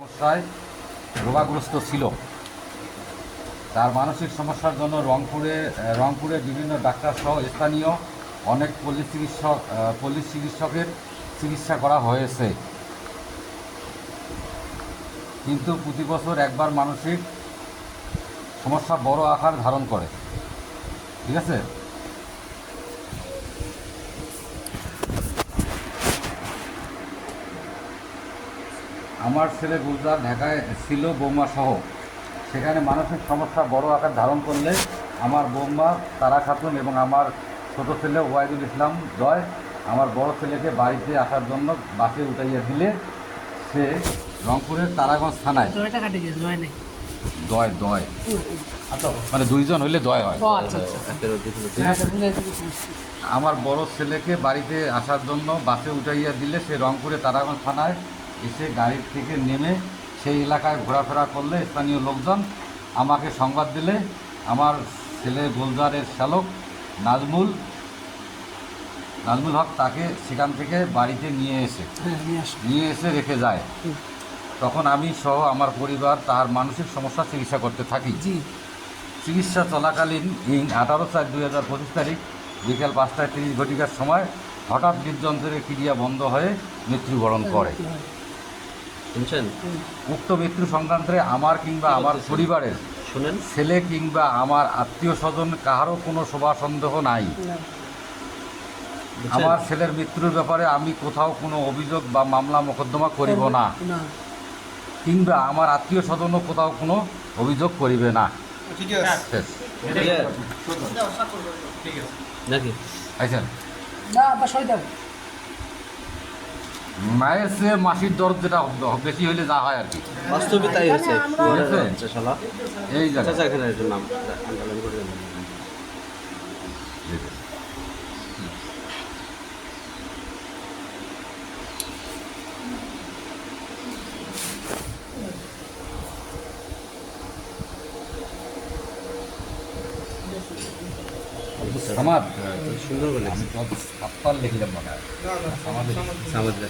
সমস্যায় রোগাগ্রস্ত ছিল। তার মানসিক সমস্যার জন্য রংপুরে বিভিন্ন ডাক্তার সহ স্থানীয় অনেক পল্লী চিকিৎসকের চিকিৎসা করা হয়েছে, কিন্তু প্রতি বছর একবার মানসিক সমস্যা বড় আকার ধারণ করে। ঠিক আছে, আমার ছেলে গুলজার ঢাকায় ছিল বৌমা সহ। সেখানে মানসিক সমস্যা বড় আকার ধারণ করলে আমার বৌমা তারা খাতুন এবং আমার ছোট ছেলে ওয়াইদুল ইসলাম জয় আমার বড় ছেলেকে বাড়িতে আসার জন্য বাসে উঠাইয়া দিলে সে রংপুরের তারাগঞ্জ থানায় দয় মানে দুইজন হইলে দয় হয়। আমার বড় ছেলেকে বাড়িতে আসার জন্য বাসে উঠাইয়া দিলে সে রংপুরে তারাগঞ্জ থানায় এসে গাড়ির থেকে নেমে সেই এলাকায় ঘোরাফেরা করলে স্থানীয় লোকজন আমাকে সংবাদ দিলে আমার ছেলে গুলজারের চালক নাজমুল হক তাকে সেখান থেকে বাড়িতে নিয়ে এসে রেখে যায়। তখন আমি সহ আমার পরিবার তার মানসিক সমস্যা চিকিৎসা করতে থাকি। চিকিৎসা চলাকালীন 18/4/2025 তারিখ বিকেল 5:30 সময় হঠাৎ হৃদযন্ত্রের ক্রিয়া বন্ধ হয়ে মৃত্যুবরণ করে। উক্ত মৃত্যু সংক্রান্তে আমার কিংবা আমার পরিবারের ছেলে কিংবা আমার আত্মীয় স্বজন কাহারও কোনো শোভা সন্দেহ নাই। আমার ছেলের মৃত্যুর ব্যাপারে আমি কোথাও কোনো অভিযোগ বা মামলা মোকদ্দমা করিব না, কিংবা আমার আত্মীয় স্বজনও কোথাও কোনো অভিযোগ করিবে না। মায়ের চেয়ে মাসির দরদ যেটা বেশি হইলে যা হয় আর কি, বাস্তবে তাই হয়েছে। এই জায়গায় আমার সুন্দর বলে আমি তো লিখলাম মনে হয় আমাদের